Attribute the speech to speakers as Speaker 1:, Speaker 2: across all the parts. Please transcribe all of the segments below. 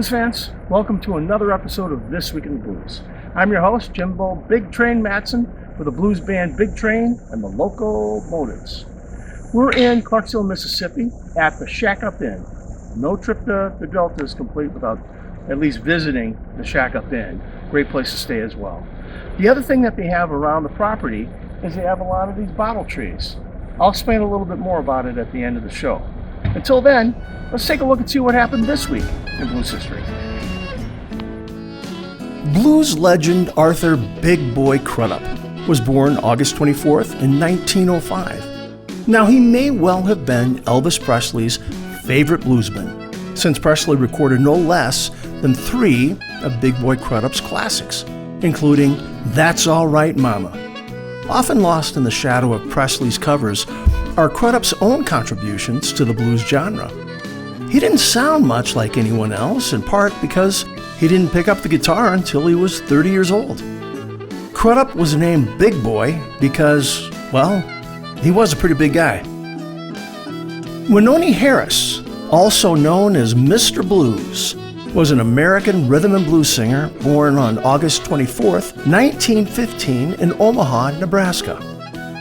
Speaker 1: blues fans, welcome to another episode of This Week in the Blues. I'm your host, Jimbo Big Train Matson, with the blues band Big Train and the Loco Motives. We're in Clarksville, Mississippi at the Shack Up Inn. No trip to the Delta is complete without at least visiting the Shack Up Inn. Great place to stay as well. The other thing that they have around the property is they have a lot of these bottle trees. I'll explain a little bit more about it at the end of the show. Until then, let's take a look and see what happened this week in blues history.
Speaker 2: Blues legend Arthur Big Boy Crudup was born August 24th in 1905. Now, he may well have been Elvis Presley's favorite bluesman, since Presley recorded no less than 3 of Big Boy Crudup's classics, including That's All Right Mama. Often lost in the shadow of Presley's covers are Crudup's own contributions to the blues genre. He didn't sound much like anyone else, in part because he didn't pick up the guitar until he was 30 years old. Crudup was named Big Boy because, well, he was a pretty big guy. Wynonie Harris, also known as Mr. Blues, was an American rhythm and blues singer born on August 24th, 1915 in Omaha, Nebraska.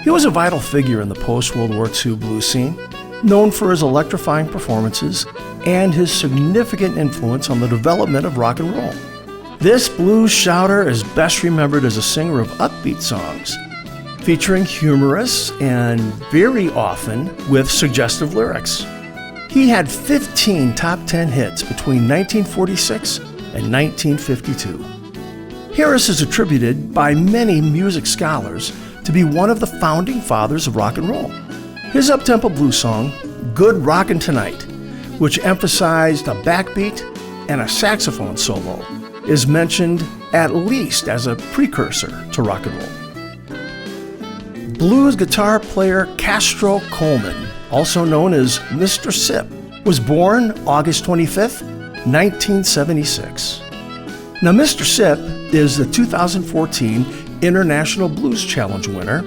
Speaker 2: He was a vital figure in the post-World War II blues scene, known for his electrifying performances and his significant influence on the development of rock and roll. This blues shouter is best remembered as a singer of upbeat songs, featuring humorous and very often with suggestive lyrics. He had 15 top 10 hits between 1946 and 1952. Harris is attributed by many music scholars to be one of the founding fathers of rock and roll. His up-tempo blues song, Good Rockin' Tonight, which emphasized a backbeat and a saxophone solo, is mentioned at least as a precursor to rock and roll. Blues guitar player Castro Coleman, also known as Mr. Sipp, was born August 25th, 1976. Now, Mr. Sipp is the 2014 International Blues Challenge winner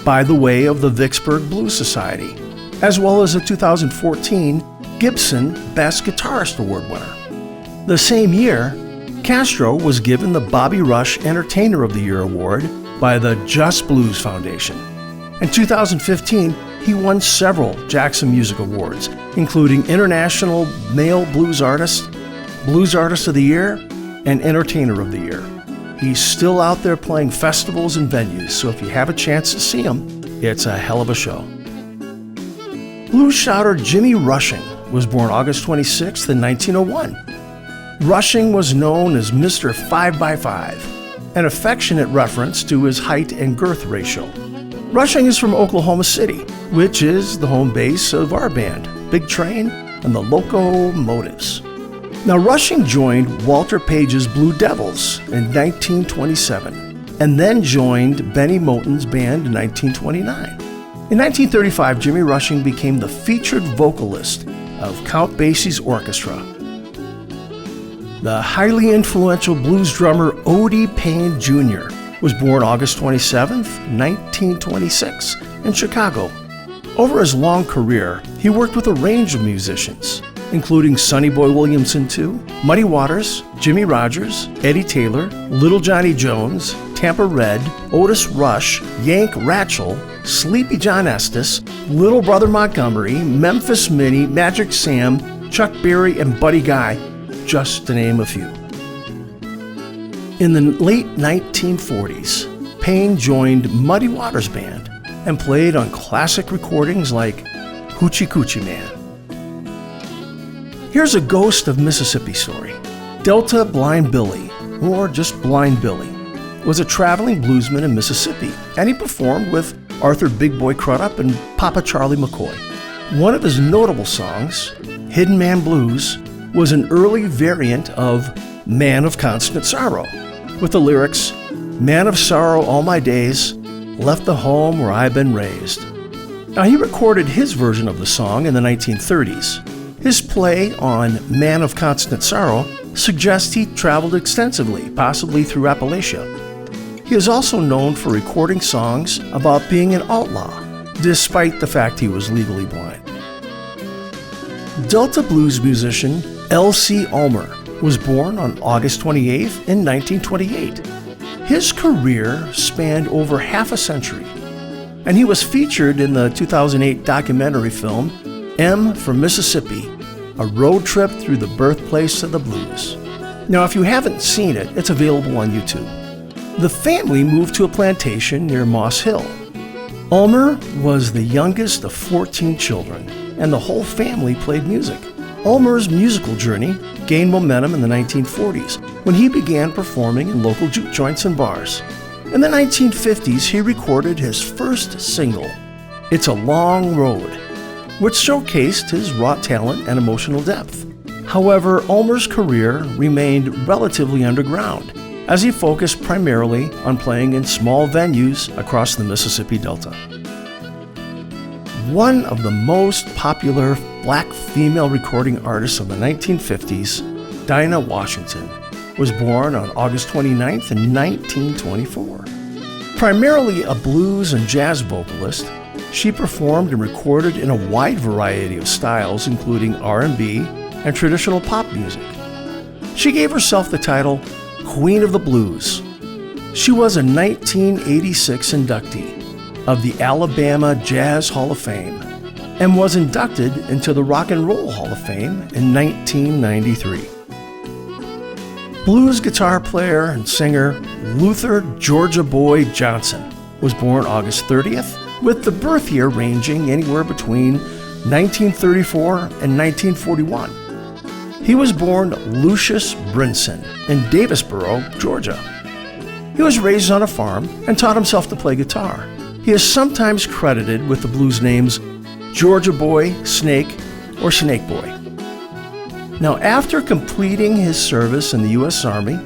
Speaker 2: by the way of the Vicksburg Blues Society, as well as the 2014 Gibson Best Guitarist Award winner. The same year, Castro was given the Bobby Rush Entertainer of the Year award by the Just Blues Foundation. In 2015, he won several Jackson Music Awards, including International Male Blues Artist of the Year, and Entertainer of the Year. He's still out there playing festivals and venues, so if you have a chance to see him, it's a hell of a show. Blues shouter Jimmy Rushing was born August 26th in 1901. Rushing was known as Mr. 5x5, an affectionate reference to his height and girth ratio. Rushing is from Oklahoma City, which is the home base of our band, Big Train and the Loco Motives. Now, Rushing joined Walter Page's Blue Devils in 1927, and then joined Benny Moten's band in 1929. In 1935, Jimmy Rushing became the featured vocalist of Count Basie's orchestra. The highly influential blues drummer Odie Payne Jr. was born August 27, 1926, in Chicago. Over his long career, he worked with a range of musicians, including Sonny Boy Williamson II, Muddy Waters, Jimmy Rogers, Eddie Taylor, Little Johnny Jones, Tampa Red, Otis Rush, Yank Ratchell, Sleepy John Estes, Little Brother Montgomery, Memphis Minnie, Magic Sam, Chuck Berry, and Buddy Guy, just to name a few. In the late 1940s, Payne joined Muddy Waters Band and played on classic recordings like Hoochie Coochie Man. Here's a Ghost of Mississippi story. Delta Blind Billy, or just Blind Billy, was a traveling bluesman in Mississippi, and he performed with Arthur Big Boy Crudup and Papa Charlie McCoy. One of his notable songs, Hidden Man Blues, was an early variant of Man of Constant Sorrow, with the lyrics, Man of sorrow all my days, left the home where I've been raised. Now, he recorded his version of the song in the 1930s. His play on Man of Constant Sorrow suggests he traveled extensively, possibly through Appalachia. He is also known for recording songs about being an outlaw, despite the fact he was legally blind. Delta blues musician L.C. Ulmer was born on August 28th in 1928. His career spanned over half a century, and he was featured in the 2008 documentary film M for Mississippi, a road trip through the birthplace of the blues. Now, if you haven't seen it, it's available on YouTube. The family moved to a plantation near Moss Hill. Ulmer was the youngest of 14 children, and the whole family played music. Ulmer's musical journey gained momentum in the 1940s when he began performing in local juke joints and bars. In the 1950s, he recorded his first single, It's a Long Road, which showcased his raw talent and emotional depth. However, Ulmer's career remained relatively underground, as he focused primarily on playing in small venues across the Mississippi Delta. One of the most popular black female recording artists of the 1950s, Dinah Washington, was born on August 29th in 1924. Primarily a blues and jazz vocalist, she performed and recorded in a wide variety of styles, including R&B and traditional pop music. She gave herself the title Queen of the Blues. She was a 1986 inductee of the Alabama Jazz Hall of Fame and was inducted into the Rock and Roll Hall of Fame in 1993. Blues guitar player and singer Luther Georgia Boy Johnson was born August 30th, with the birth year ranging anywhere between 1934 and 1941. He was born Lucius Brinson in Davisboro, Georgia. He was raised on a farm and taught himself to play guitar. He is sometimes credited with the blues names Georgia Boy, Snake, or Snake Boy. Now, after completing his service in the U.S. Army,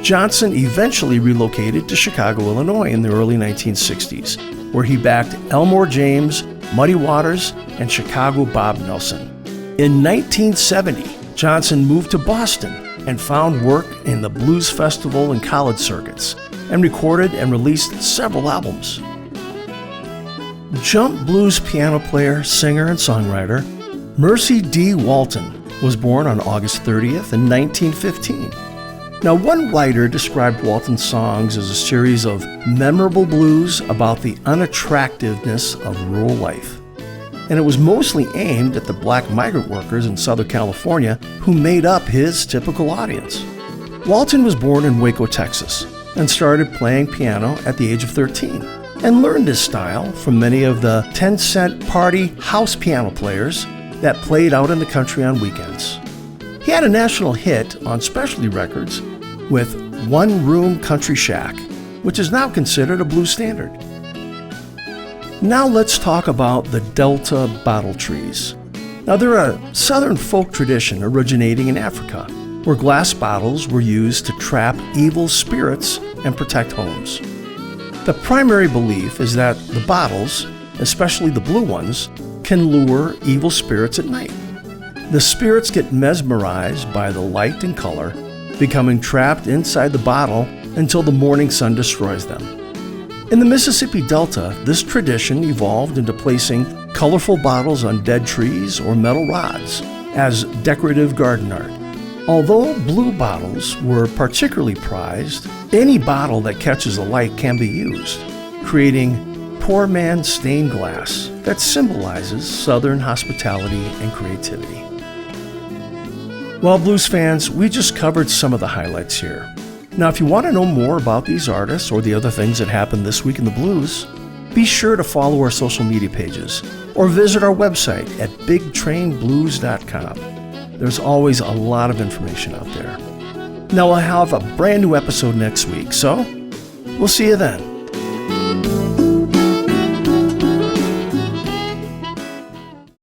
Speaker 2: Johnson eventually relocated to Chicago, Illinois in the early 1960s, where he backed Elmore James, Muddy Waters, and Chicago Bob Nelson. In 1970, Johnson moved to Boston and found work in the blues festival and college circuits, and recorded and released several albums. Jump blues piano player, singer, and songwriter Mercy D. Walton was born on August 30th in 1915. Now, one writer described Walton's songs as a series of memorable blues about the unattractiveness of rural life. And it was mostly aimed at the black migrant workers in Southern California who made up his typical audience. Walton was born in Waco, Texas, and started playing piano at the age of 13, and learned his style from many of the 10-cent party house piano players that played out in the country on weekends. He had a national hit on specialty records with One Room Country Shack, which is now considered a blues standard. Now let's talk about the Delta bottle trees. Now, they're a southern folk tradition originating in Africa, where glass bottles were used to trap evil spirits and protect homes. The primary belief is that the bottles, especially the blue ones, can lure evil spirits at night. The spirits get mesmerized by the light and color, becoming trapped inside the bottle until the morning sun destroys them. In the Mississippi Delta, this tradition evolved into placing colorful bottles on dead trees or metal rods as decorative garden art. Although blue bottles were particularly prized, any bottle that catches the light can be used, creating poor man's stained glass that symbolizes Southern hospitality and creativity. Well, blues fans, we just covered some of the highlights here. Now, if you want to know more about these artists or the other things that happened this week in the blues, be sure to follow our social media pages or visit our website at bigtrainblues.com. There's always a lot of information out there. Now, we'll have a brand new episode next week, so we'll see you then.